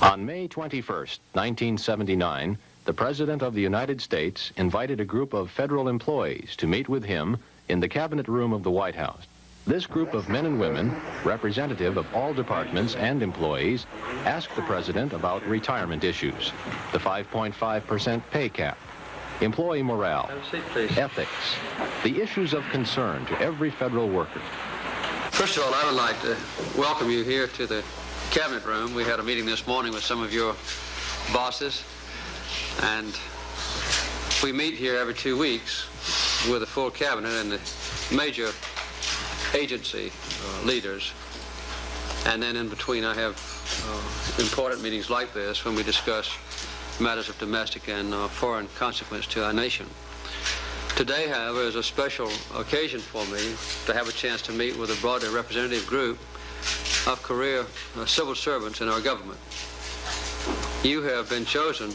On May 21st, 1979, the President of the United States invited a group of federal employees to meet with him in the Cabinet Room of the White House. This group of men and women, representative of all departments and employees, asked the President about retirement issues, the 5.5% pay cap, employee morale, ethics, the issues of concern to every federal worker. First of all, I would like to welcome you here to the Cabinet Room. We had a meeting this morning with some of your bosses, and we meet here every 2 weeks with a full cabinet and the major agency leaders. And then in between I have important meetings like this when we discuss matters of domestic and foreign consequence to our nation. Today, however, is a special occasion for me to have a chance to meet with a broadly representative group of career civil servants in our government. You have been chosen,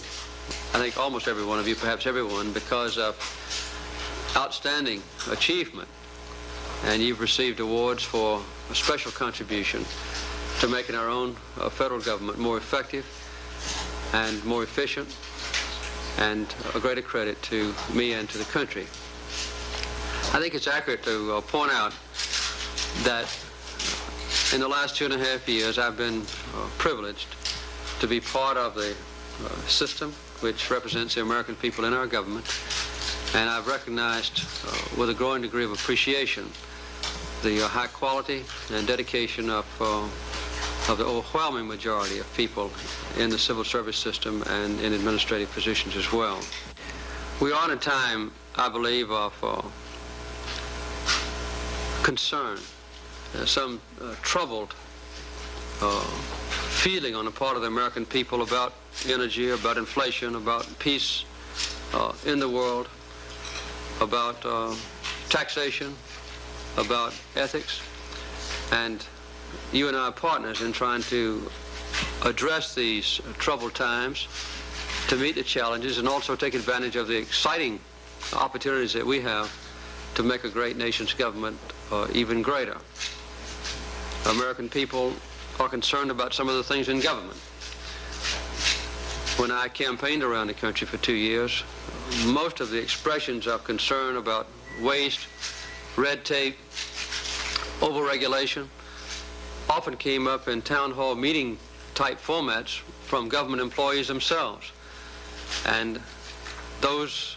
I think almost every one of you, perhaps everyone, because of outstanding achievement, and you've received awards for a special contribution to making our own federal government more effective and more efficient, and a greater credit to me and to the country. I think it's accurate to point out that in the last 2.5 years I've been privileged to be part of the system which represents the American people in our government, and I've recognized with a growing degree of appreciation the high quality and dedication of the overwhelming majority of people in the civil service system and in administrative positions as well. We are in a time, I believe, of concern, some troubled feeling on the part of the American people about energy, about inflation, about peace in the world, about taxation, about ethics. And you and I are partners in trying to address these troubled times, to meet the challenges, and also take advantage of the exciting opportunities that we have to make a great nation's government even greater. American people are concerned about some of the things in government. When I campaigned around the country for 2 years, most of the expressions of concern about waste, red tape, overregulation often came up in town hall meeting type formats from government employees themselves. And those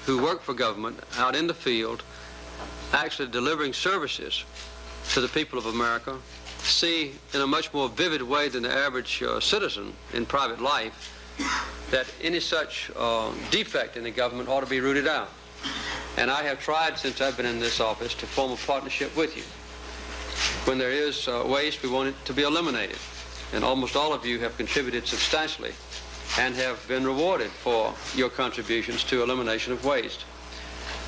who work for government out in the field, actually delivering services to the people of America, see in a much more vivid way than the average citizen in private life that any such defect in the government ought to be rooted out. And I have tried since I've been in this office to form a partnership with you. When there is waste, we want it to be eliminated. And almost all of you have contributed substantially and have been rewarded for your contributions to elimination of waste.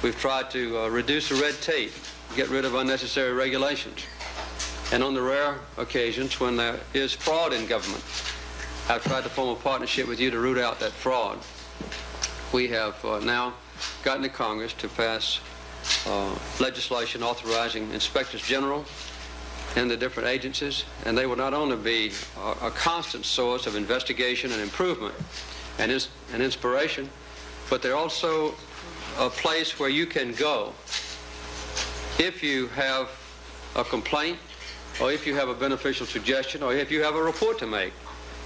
We've tried to reduce the red tape, get rid of unnecessary regulations. And on the rare occasions when there is fraud in government, I've tried to form a partnership with you to root out that fraud. We have now gotten the Congress to pass legislation authorizing inspectors general in the different agencies, and they will not only be a constant source of investigation and improvement and inspiration, but they're also a place where you can go if you have a complaint, or if you have a beneficial suggestion, or if you have a report to make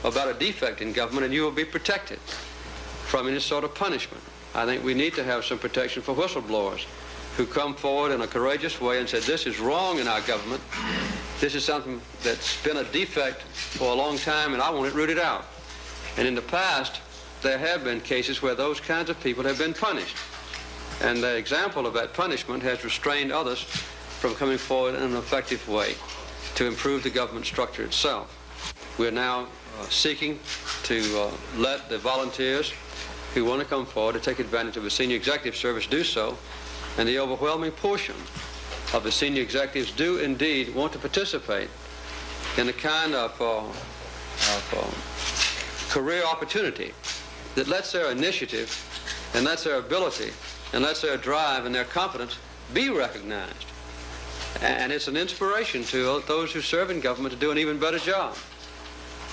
about a defect in government, and you will be protected from any sort of punishment. I think we need to have some protection for whistleblowers who come forward in a courageous way and say, this is wrong in our government. This is something that's been a defect for a long time, and I want it rooted out. And in the past, there have been cases where those kinds of people have been punished. And the example of that punishment has restrained others from coming forward in an effective way to improve the government structure itself. We're now seeking to let the volunteers who want to come forward to take advantage of the senior executive service do so, and the overwhelming portion of the senior executives do indeed want to participate in the kind of career opportunity that lets their initiative and lets their ability and lets their drive and their competence be recognized. And it's an inspiration to those who serve in government to do an even better job.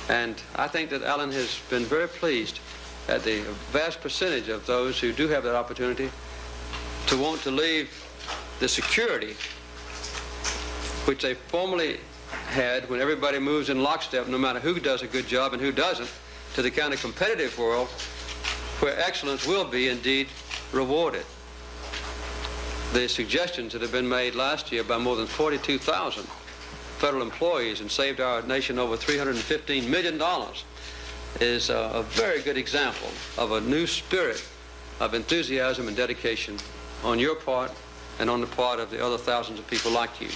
And I think that Alan has been very pleased at the vast percentage of those who do have that opportunity to want to leave the security which they formerly had when everybody moves in lockstep, no matter who does a good job and who doesn't, to the kind of competitive world where excellence will be indeed rewarded. The suggestions that have been made last year by more than 42,000 federal employees and saved our nation over $315 million is a very good example of a new spirit of enthusiasm and dedication on your part and on the part of the other thousands of people like you.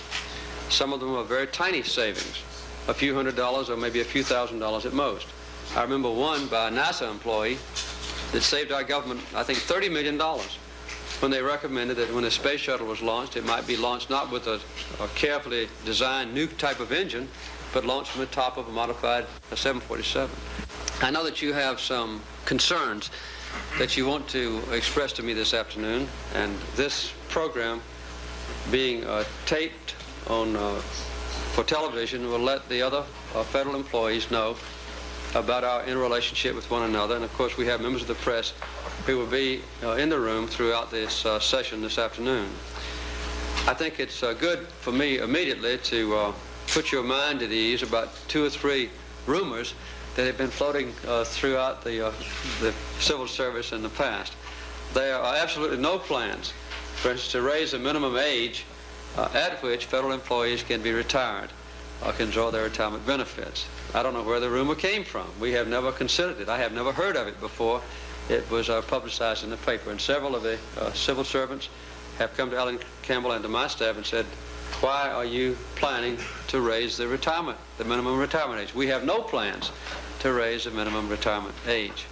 Some of them are very tiny savings, a few $100s or maybe a few $1,000s at most. I remember one by a NASA employee that saved our government, I think, $30 million when they recommended that when a space shuttle was launched, it might be launched not with a carefully designed new type of engine, but launched from the top of a modified 747. I know that you have some concerns that you want to express to me this afternoon, and this program being taped on for television will let the other federal employees know about our interrelationship with one another. And of course we have members of the press who will be in the room throughout this session this afternoon. I think it's good for me immediately to put your mind at ease about 2 or 3 rumors that have been floating throughout the civil service in the past. There are absolutely no plans, for instance, to raise the minimum age at which federal employees can be retired or can draw their retirement benefits. I don't know where the rumor came from. We have never considered it. I have never heard of it before. It was publicized in the paper, and several of the civil servants have come to Alan Campbell and to my staff and said, why are you planning to raise the minimum retirement age? We have no plans to raise the minimum retirement age.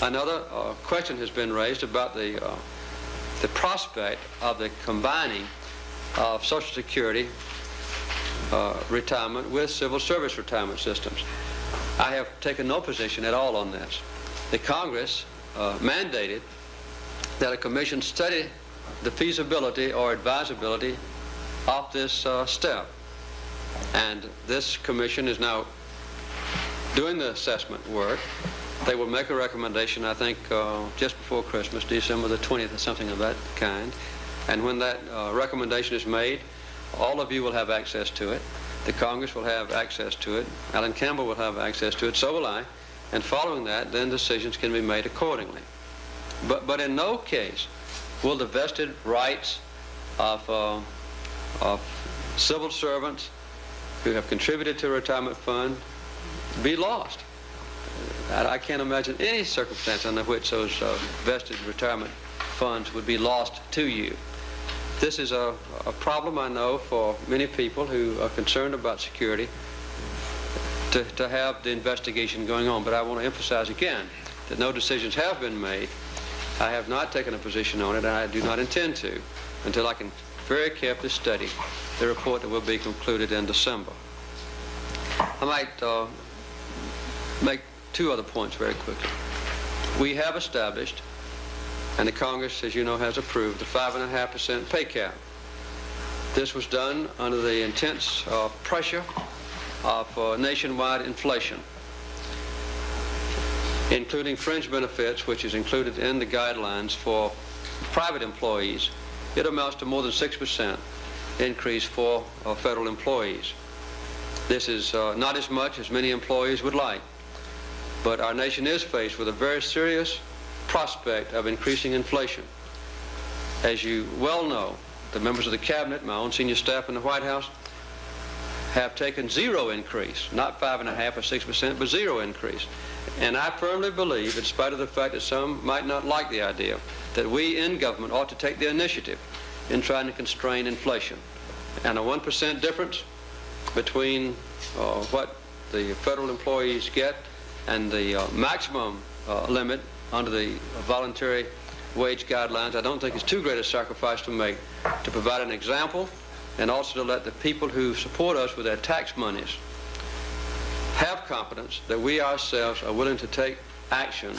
Another question has been raised about the prospect of the combining of Social Security retirement with civil service retirement systems. I have taken no position at all on this. The Congress mandated that a commission study the feasibility or advisability of this step. And this commission is now doing the assessment work. They will make a recommendation, I think, just before Christmas, December the 20th or something of that kind. And when that recommendation is made, all of you will have access to it. The Congress will have access to it. Alan Campbell will have access to it. So will I. And following that, then decisions can be made accordingly. But in no case will the vested rights of civil servants who have contributed to a retirement fund be lost. I can't imagine any circumstance under which those vested retirement funds would be lost to you. This is a problem, I know, for many people who are concerned about security to have the investigation going on. But I want to emphasize again that no decisions have been made. I have not taken a position on it, and I do not intend to until I can very carefully study the report that will be concluded in December. I might make 2 other points very quickly. We have established, and the Congress, as you know, has approved, the 5.5% pay cap. This was done under the intense pressure of nationwide inflation, including fringe benefits, which is included in the guidelines for private employees. It amounts to more than 6% increase for federal employees. This is not as much as many employees would like, but our nation is faced with a very serious prospect of increasing inflation. As you well know, the members of the cabinet, my own senior staff in the White House, have taken 0 increase, not 5.5 or 6%, but 0 increase. And I firmly believe, in spite of the fact that some might not like the idea, that we in government ought to take the initiative in trying to constrain inflation. And a 1% difference between what the federal employees get and the maximum limit under the voluntary wage guidelines, I don't think it's too great a sacrifice to make to provide an example and also to let the people who support us with their tax monies have confidence that we ourselves are willing to take action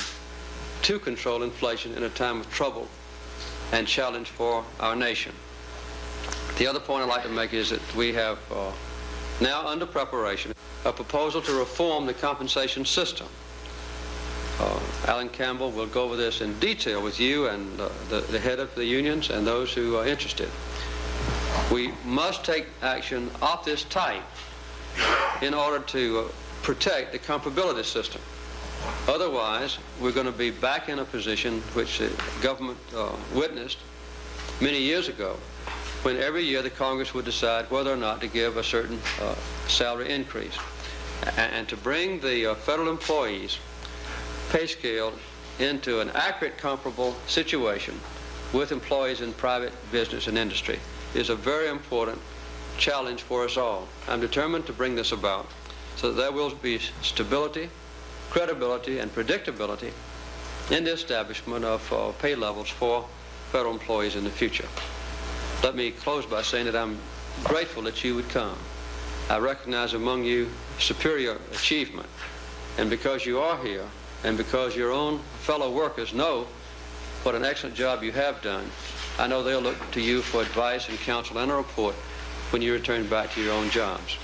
to control inflation in a time of trouble and challenge for our nation. The other point I'd like to make is that we have now under preparation, a proposal to reform the compensation system. Alan Campbell will go over this in detail with you and the head of the unions and those who are interested. We must take action of this type in order to protect the comparability system. Otherwise, we're going to be back in a position which the government witnessed many years ago, when every year the Congress would decide whether or not to give a certain salary increase. And to bring the federal employees' pay scale into an accurate, comparable situation with employees in private business and industry is a very important challenge for us all. I'm determined to bring this about so that there will be stability, credibility, and predictability in the establishment of pay levels for federal employees in the future. Let me close by saying that I'm grateful that you would come. I recognize among you superior achievement, and because you are here, and because your own fellow workers know what an excellent job you have done, I know they'll look to you for advice and counsel and a report when you return back to your own jobs.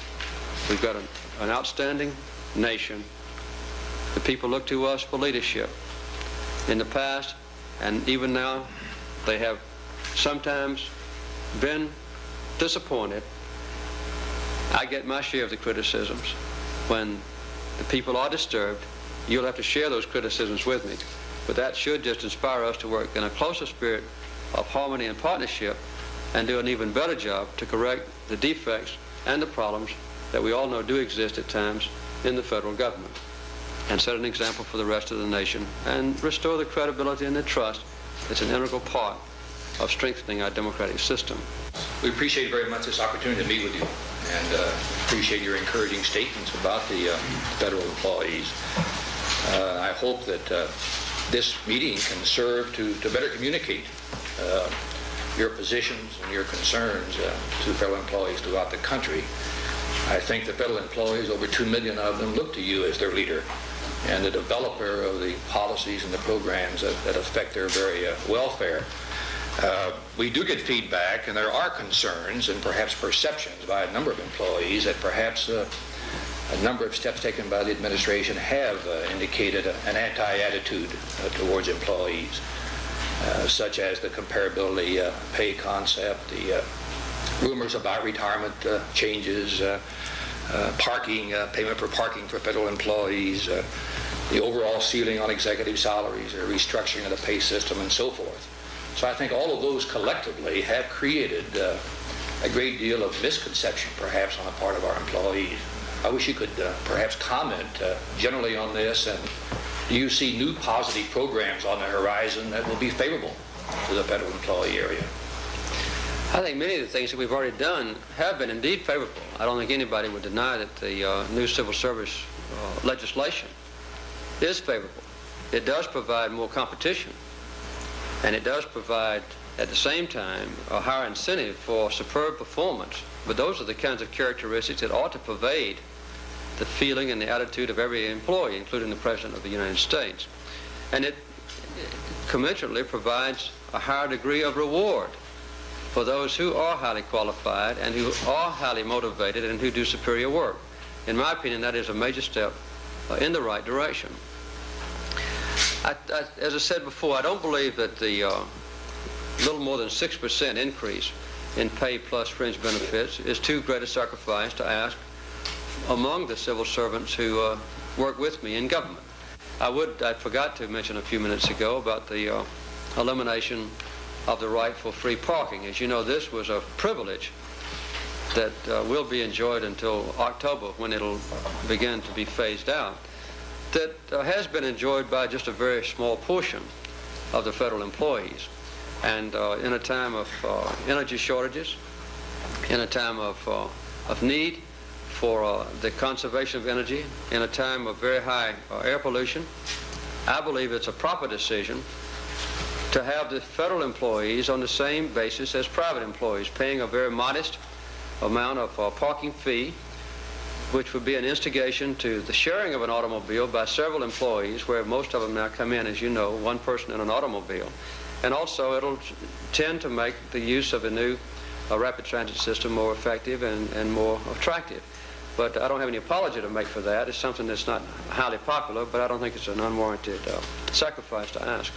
We've got an outstanding nation. The people look to us for leadership. In the past, and even now, they have sometimes been disappointed. I get my share of the criticisms. When the people are disturbed, you'll have to share those criticisms with me. But that should just inspire us to work in a closer spirit of harmony and partnership and do an even better job to correct the defects and the problems that we all know do exist at times in the federal government, and set an example for the rest of the nation and restore the credibility and the trust that's an integral part of strengthening our democratic system. We appreciate very much this opportunity to meet with you, and appreciate your encouraging statements about the federal employees. I hope that this meeting can serve to better communicate your positions and your concerns to federal employees throughout the country. I think the federal employees, over 2 million of them, look to you as their leader and the developer of the policies and the programs that affect their very welfare. We do get feedback, and there are concerns and perhaps perceptions by a number of employees that perhaps a number of steps taken by the administration have indicated an anti-attitude towards employees, such as the comparability pay concept, the rumors about retirement changes, parking, payment for parking for federal employees, the overall ceiling on executive salaries, a restructuring of the pay system, and so forth. So I think all of those collectively have created a great deal of misconception, perhaps, on the part of our employees. I wish you could perhaps comment generally on this, and do you see new positive programs on the horizon that will be favorable to the federal employee area? I think many of the things that we've already done have been indeed favorable. I don't think anybody would deny that the new civil service legislation is favorable. It does provide more competition, and it does provide, at the same time, a higher incentive for superb performance. But those are the kinds of characteristics that ought to pervade the feeling and the attitude of every employee, including the President of the United States. And it commensurately provides a higher degree of reward for those who are highly qualified and who are highly motivated and who do superior work. In my opinion, that is a major step in the right direction. As I said before, I don't believe that the little more than 6% increase in pay plus fringe benefits is too great a sacrifice to ask among the civil servants who work with me in government. I forgot to mention a few minutes ago about the elimination of the right for free parking. As you know, this was a privilege that will be enjoyed until October, when it'll begin to be phased out, that has been enjoyed by just a very small portion of the federal employees. And in a time of energy shortages, in a time of need for the conservation of energy, in a time of very high air pollution, I believe it's a proper decision to have the federal employees on the same basis as private employees, paying a very modest amount of parking fee, which would be an instigation to the sharing of an automobile by several employees, where most of them now come in, as you know, one person in an automobile. And also it'll tend to make the use of a new rapid transit system more effective and more attractive. But I don't have any apology to make for that. It's something that's not highly popular, but I don't think it's an unwarranted sacrifice to ask.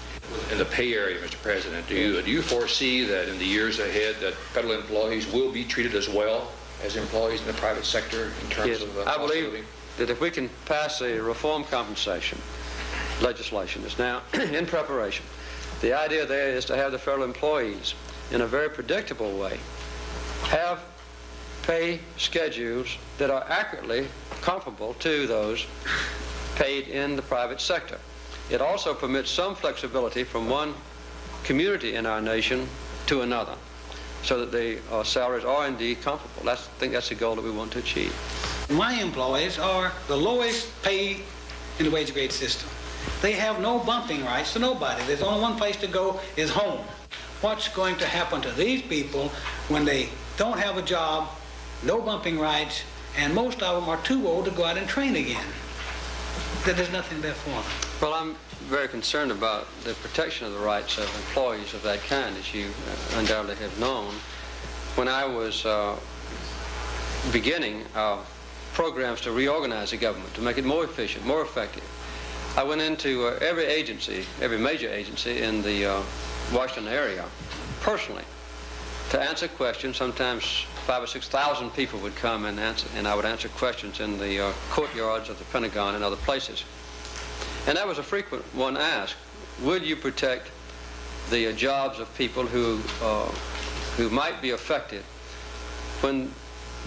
In the pay area, Mr. President, do you foresee that in the years ahead that federal employees will be treated as well as employees in the private sector in terms of I believe that if we can pass a reform compensation legislation that's now in preparation, the idea there is to have the federal employees in a very predictable way have pay schedules that are accurately comparable to those paid in the private sector. It also permits some flexibility from one community in our nation to another, so that the salaries are indeed comparable. I think that's the goal that we want to achieve. My employees are the lowest paid in the wage grade system. They have no bumping rights to nobody. There's only one place to go, is home. What's going to happen to these people when they don't have a job, no bumping rights, and most of them are too old to go out and train again? There's nothing there for them. Well, I'm very concerned about the protection of the rights of employees of that kind, as you undoubtedly have known. When I was beginning programs to reorganize the government, to make it more efficient, more effective, I went into every agency, every major agency in the Washington area, personally, to answer questions. Sometimes 5,000 or 6,000 people would come and answer, and I would answer questions in the courtyards of the Pentagon and other places. And that was a frequent one asked: would you protect the jobs of people who might be affected when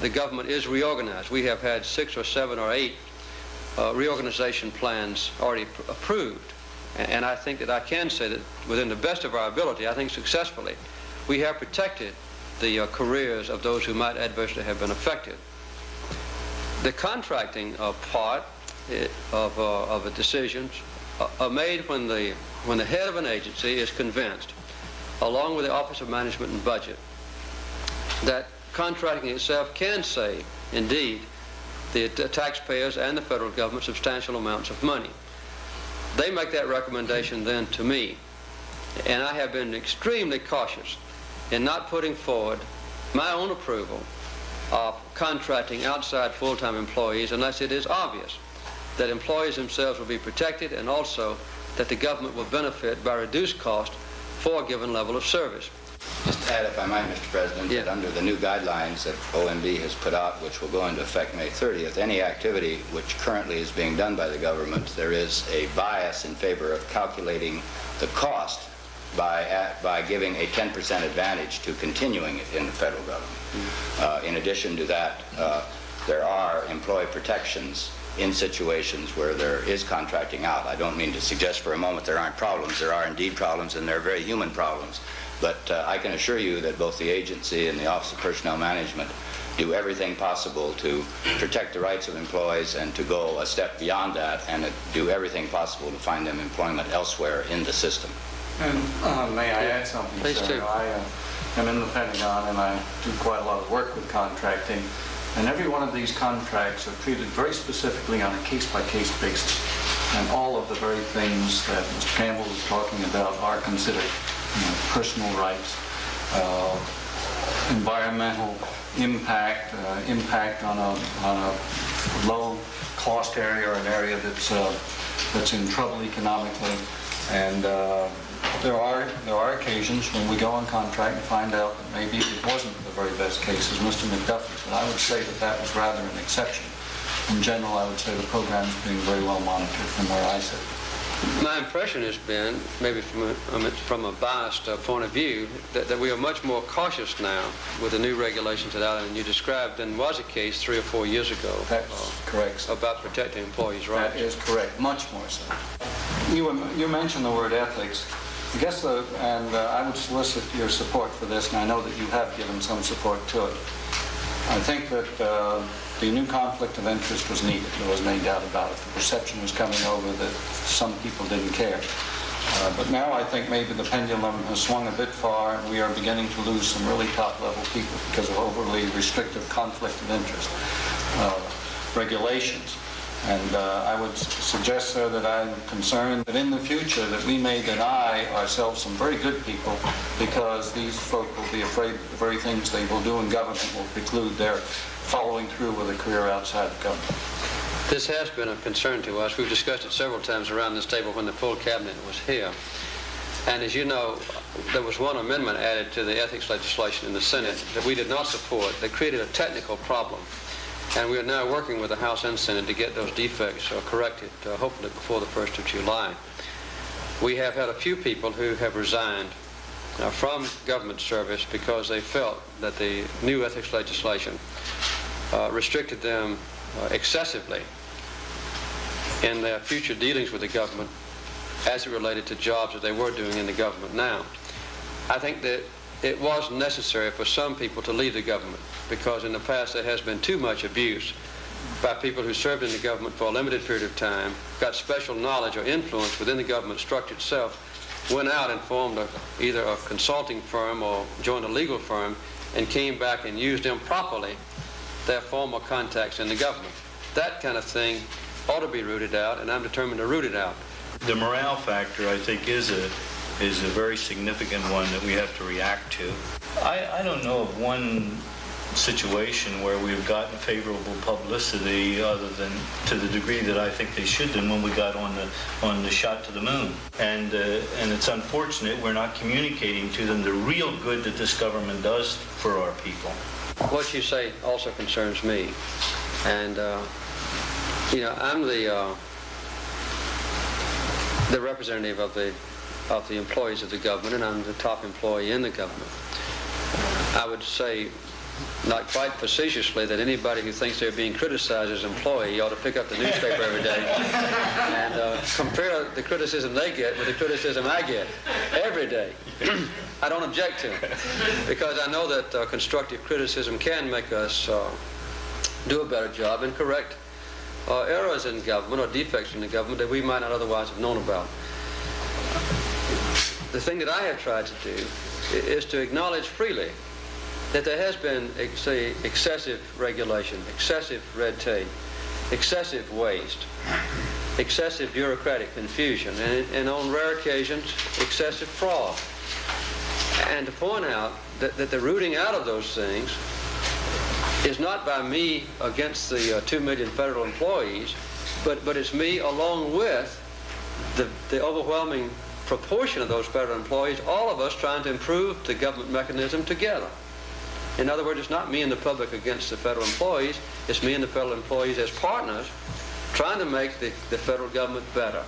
the government is reorganized? We have had 6 or 7 or 8 reorganization plans already approved, and I think that I can say that within the best of our ability, I think successfully, we have protected the careers of those who might adversely have been affected. The contracting part of the decisions are made when the head of an agency is convinced, along with the Office of Management and Budget, that contracting itself can save, indeed, the taxpayers and the federal government substantial amounts of money. They make that recommendation then to me, and I have been extremely cautious in not putting forward my own approval of contracting outside full-time employees unless it is obvious that employees themselves will be protected, and also that the government will benefit by reduced cost for a given level of service. Just to add, if I might, Mr. President, that under the new guidelines that OMB has put out, which will go into effect May 30th, any activity which currently is being done by the government, there is a bias in favor of calculating the cost by giving a 10% advantage to continuing it in the federal government. In addition to that, there are employee protections in situations where there is contracting out. I don't mean to suggest for a moment there aren't problems. There are indeed problems, and they're very human problems. But I can assure you that both the agency and the Office of Personnel Management do everything possible to protect the rights of employees and to go a step beyond that and do everything possible to find them employment elsewhere in the system. And may I add something, Please sir? do. I am in the Pentagon, and I do quite a lot of work with contracting. And every one of these contracts are treated very specifically on a case-by-case basis. And all of the very things that Mr. Campbell was talking about are considered. Personal rights, environmental impact, impact on a low-cost area or an area that's in trouble economically. And there are occasions when we go on contract and find out that maybe it wasn't the very best case, as Mr. McDuffie. But I would say that was rather an exception. In general, I would say the program is being very well monitored from where I sit. My impression has been, maybe from a biased point of view, that we are much more cautious now with the new regulations that Alan you described than was the case 3 or 4 years ago. That's correct. About protecting employees' rights. That is correct, much more so. You mentioned the word ethics. I guess, I would solicit your support for this, and I know that you have given some support to it. I think that the new conflict of interest was needed. There wasn't any doubt about it. The perception was coming over that some people didn't care. But now I think maybe the pendulum has swung a bit far, and we are beginning to lose some really top-level people because of overly restrictive conflict of interest regulations. And I would suggest, sir, that I'm concerned that in the future that we may deny ourselves some very good people because these folk will be afraid that the very things they will do in government will preclude their following through with a career outside of government. This has been a concern to us. We've discussed it several times around this table when the full cabinet was here. And as you know, there was one amendment added to the ethics legislation in the Senate that we did not support that created a technical problem. And we are now working with the House and Senate to get those defects corrected, hopefully before the 1st of July. We have had a few people who have resigned from government service because they felt that the new ethics legislation restricted them excessively in their future dealings with the government as it related to jobs that they were doing in the government now. I think that it was necessary for some people to leave the government because in the past there has been too much abuse by people who served in the government for a limited period of time, got special knowledge or influence within the government structure itself, went out and formed either a consulting firm or joined a legal firm and came back and used improperly their former contacts in the government. That kind of thing ought to be rooted out, and I'm determined to root it out. The morale factor, I think, is a very significant one that we have to react to. I don't know of one situation where we've gotten favorable publicity other than to the degree that I think they should than when we got on the shot to the moon. And it's unfortunate we're not communicating to them the real good that this government does for our people. What you say also concerns me. And, I'm the representative of the employees of the government, and I'm the top employee in the government. I would say, not quite facetiously, that anybody who thinks they're being criticized as an employee ought to pick up the newspaper every day and compare the criticism they get with the criticism I get every day. I don't object to it because I know that constructive criticism can make us do a better job and correct errors in government or defects in the government that we might not otherwise have known about. The thing that I have tried to do is to acknowledge freely that there has been, say, excessive regulation, excessive red tape, excessive waste, excessive bureaucratic confusion, and on rare occasions, excessive fraud. And to point out that the rooting out of those things is not by me against the 2 million federal employees, but it's me along with the overwhelming proportion of those federal employees, all of us trying to improve the government mechanism together. In other words, it's not me and the public against the federal employees, it's me and the federal employees as partners trying to make the federal government better.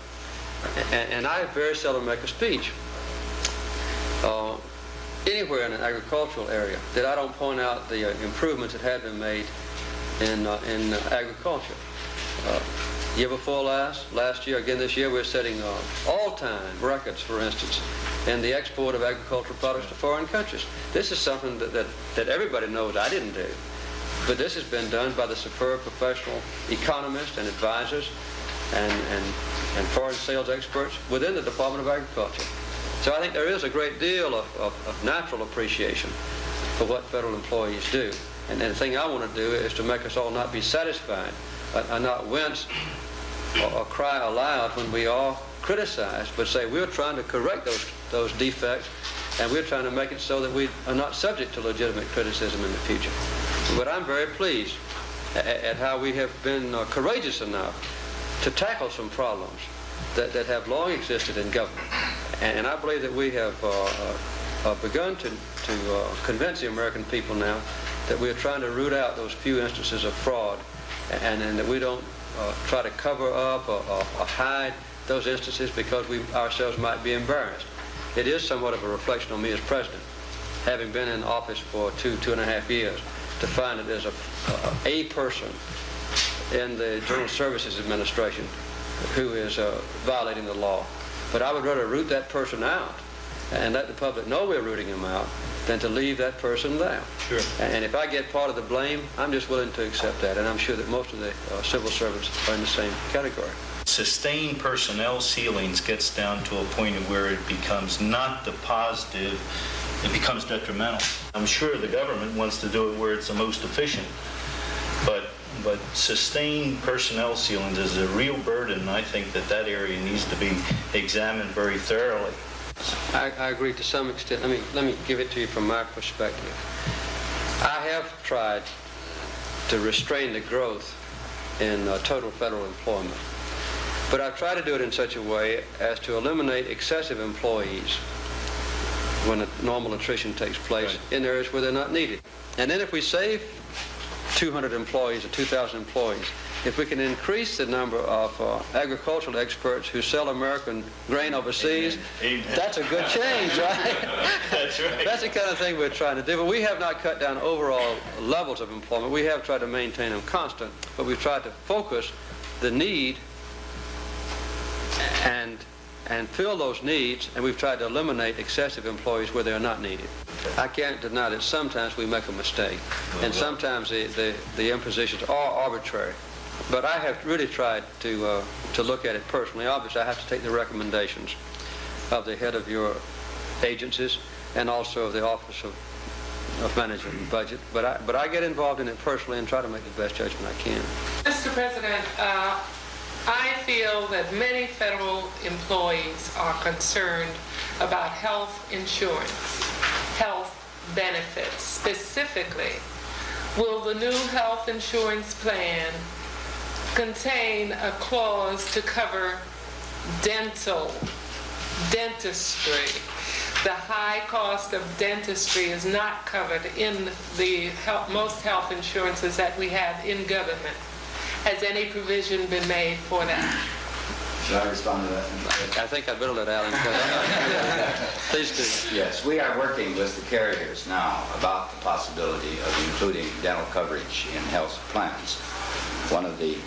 And I very seldom make a speech anywhere in an agricultural area that I don't point out the improvements that have been made in agriculture. Year before last year, again this year, we're setting all-time records, for instance, in the export of agricultural products to foreign countries. This is something that everybody knows I didn't do, but this has been done by the superb professional economists and advisors and foreign sales experts within the Department of Agriculture. So I think there is a great deal of natural appreciation for what federal employees do. And the thing I want to do is to make us all not be satisfied, not wince or cry aloud when we are criticized, but say we're trying to correct those defects, and we're trying to make it so that we are not subject to legitimate criticism in the future. But I'm very pleased at how we have been courageous enough to tackle some problems that have long existed in government. And I believe that we have begun to convince the American people now that we are trying to root out those few instances of fraud, and that we don't try to cover up or hide those instances because we ourselves might be embarrassed. It is somewhat of a reflection on me as president, having been in office for 2.5 years, to find that there's a person in the General Services Administration who is violating the law. But I would rather root that person out and let the public know we're rooting him out than to leave that person there. Sure. And if I get part of the blame, I'm just willing to accept that. And I'm sure that most of the civil servants are in the same category. Sustained personnel ceilings gets down to a point where it becomes not the positive, it becomes detrimental. I'm sure the government wants to do it where it's the most efficient, but but sustained personnel ceilings is a real burden, and I think that that area needs to be examined very thoroughly. I agree to some extent. Let me give it to you from my perspective. I have tried to restrain the growth in total federal employment, but I've tried to do it in such a way as to eliminate excessive employees when a normal attrition takes place in areas where they're not needed. And then if we save 200 employees or 2,000 employees, if we can increase the number of agricultural experts who sell American grain overseas, Amen. That's a good change, right? That's right. That's the kind of thing we're trying to do. But we have not cut down overall levels of employment. We have tried to maintain them constant, but we've tried to focus the need and fill those needs, and we've tried to eliminate excessive employees where they are not needed. I can't deny that sometimes we make a mistake, and sometimes the impositions are arbitrary. But I have really tried to look at it personally. Obviously, I have to take the recommendations of the head of your agencies and also of the Office of Management and Budget. But I get involved in it personally and try to make the best judgment I can. Mr. President, I feel that many federal employees are concerned about health insurance, health benefits. Specifically, will the new health insurance plan contain a clause to cover dentistry? The high cost of dentistry is not covered in the most health insurances that we have in government. Has any provision been made for that? Should I respond to that? I think I'd better let Alan go. Please do. Yes, we are working with the carriers now about the possibility of including dental coverage in health plans. One of the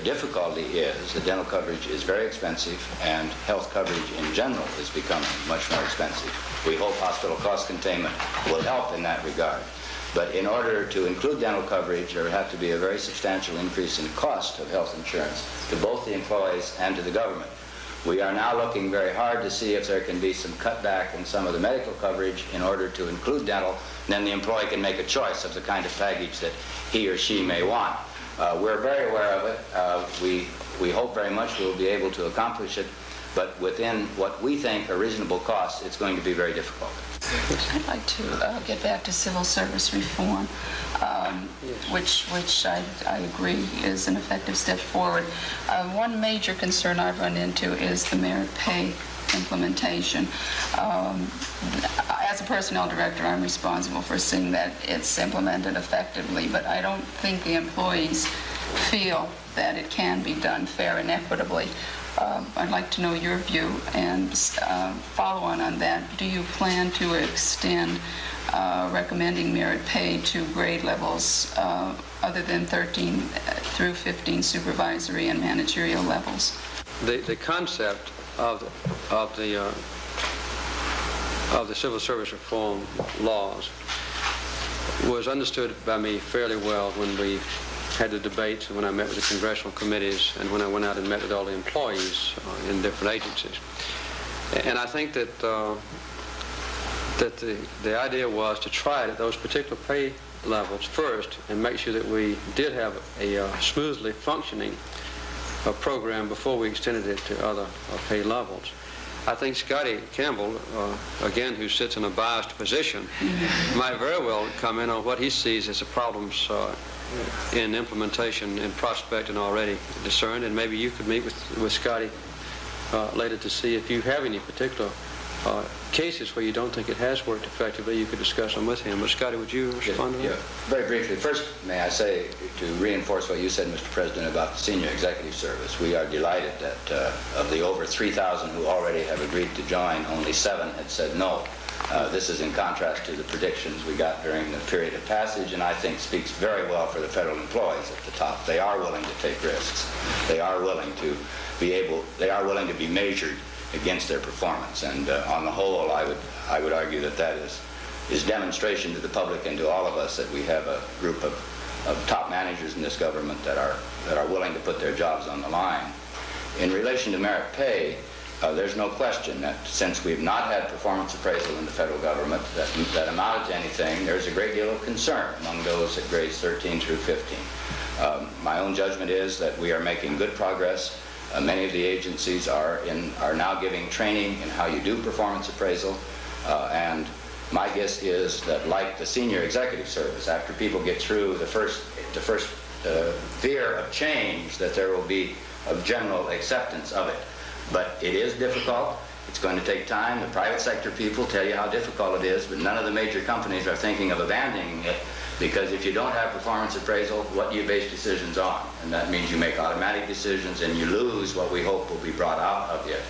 difficulty is that dental coverage is very expensive, and health coverage in general is becoming much more expensive. We hope hospital cost containment will help in that regard. But in order to include dental coverage, there would have to be a very substantial increase in cost of health insurance to both the employees and to the government. We are now looking very hard to see if there can be some cutback in some of the medical coverage in order to include dental. Then the employee can make a choice of the kind of package that he or she may want. We're very aware of it. We hope very much we'll be able to accomplish it, but within what we think are reasonable costs, it's going to be very difficult. I'd like to get back to civil service reform, which I agree is an effective step forward. One major concern I've run into is the merit pay implementation. As a personnel director, I'm responsible for seeing that it's implemented effectively, but I don't think the employees feel that it can be done fair and equitably. I'd like to know your view, and follow on that. Do you plan to extend recommending merit pay to grade levels other than 13 through 15 supervisory and managerial levels? The concept of the civil service reform laws was understood by me fairly well when we had the debates, and when I met with the congressional committees, and when I went out and met with all the employees in different agencies. And I think that the idea was to try it at those particular pay levels first and make sure that we did have a smoothly functioning program before we extended it to other pay levels. I think Scotty Campbell, again, who sits in a biased position, might very well come in on what he sees as the problems in implementation and prospect and already discerned, and maybe you could meet with Scotty later to see if you have any particular cases where you don't think it has worked effectively. You could discuss them with him. But Scotty, would you respond to that? Yeah. Very briefly. First, may I say, to reinforce what you said, Mr. President, about the senior executive service, we are delighted that of the over 3,000 who already have agreed to join, only 7 had said no. This is in contrast to the predictions we got during the period of passage, and I think speaks very well for the federal employees at the top. They are willing to take risks. They are willing to be measured against their performance. And on the whole, I would argue that is demonstration to the public and to all of us that we have a group of top managers in this government that are willing to put their jobs on the line. In relation to merit pay, there's no question that since we've not had performance appraisal in the federal government that amounted to anything, there's a great deal of concern among those at grades 13 through 15. My own judgment is that we are making good progress. Many of the agencies are now giving training in how you do performance appraisal, and my guess is that, like the senior executive service, after people get through the first fear of change, that there will be a general acceptance of it. But it is difficult. It's going to take time. The private sector people tell you how difficult it is, but none of the major companies are thinking of abandoning it, because if you don't have performance appraisal, what do you base decisions on? And that means you make automatic decisions and you lose what we hope will be brought out of it.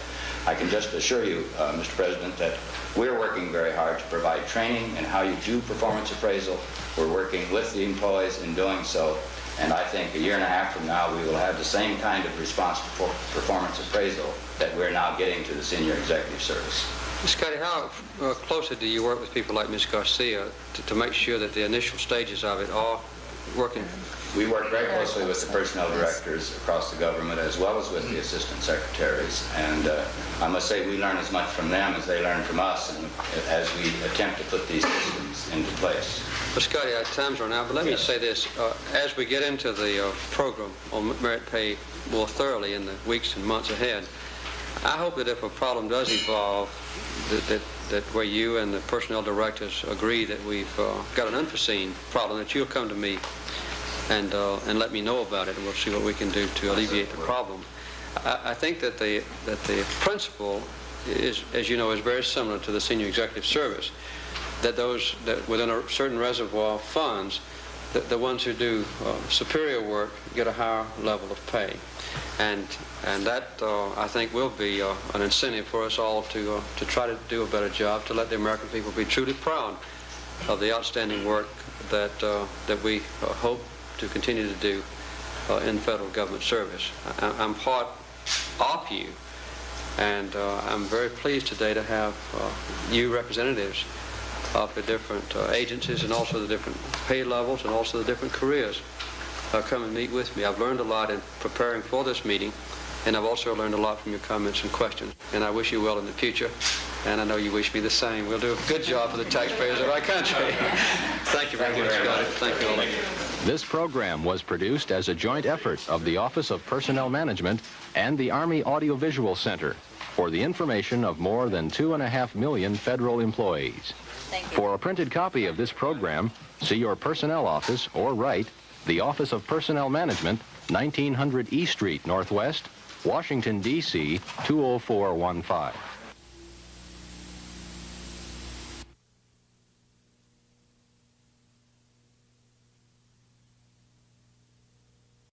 I can just assure you, Mr. President, that we're working very hard to provide training in how you do performance appraisal. We're working with the employees in doing so, and I think a year and a half from now we will have the same kind of response to performance appraisal that we're now getting to the senior executive service. Ms. Scotty, how closely do you work with people like Ms. Garcia to make sure that the initial stages of it are working? We work very closely with the personnel directors across the government, as well as with the assistant secretaries, and I must say we learn as much from them as they learn from us, and as we attempt to put these systems into place. Well, Scotty, our time's run out, but let me say this. As we get into the program on merit pay more thoroughly in the weeks and months ahead, I hope that if a problem does evolve, that where you and the personnel directors agree that we've got an unforeseen problem, that you'll come to me and let me know about it, and we'll see what we can do to alleviate the problem. I think that the principle is, as you know, is very similar to the senior executive service. That those that within a certain reservoir of funds, the ones who do superior work get a higher level of pay, and that I think will be an incentive for us all to try to do a better job, to let the American people be truly proud of the outstanding work that we hope to continue to do in federal government service. I'm part of you, and I'm very pleased today to have you representatives of the different agencies, and also the different pay levels, and also the different careers come and meet with me. I've learned a lot in preparing for this meeting, and I've also learned a lot from your comments and questions, and I wish you well in the future, and I know you wish me the same. We'll do a good job for the taxpayers of our country. Thank you very much, Scotty. Thank you all. This program was produced as a joint effort of the Office of Personnel Management and the Army Audiovisual Center for the information of more than 2.5 million federal employees. For a printed copy of this program, see your personnel office or write the Office of Personnel Management, 1900 E Street Northwest, Washington, D.C. 20415.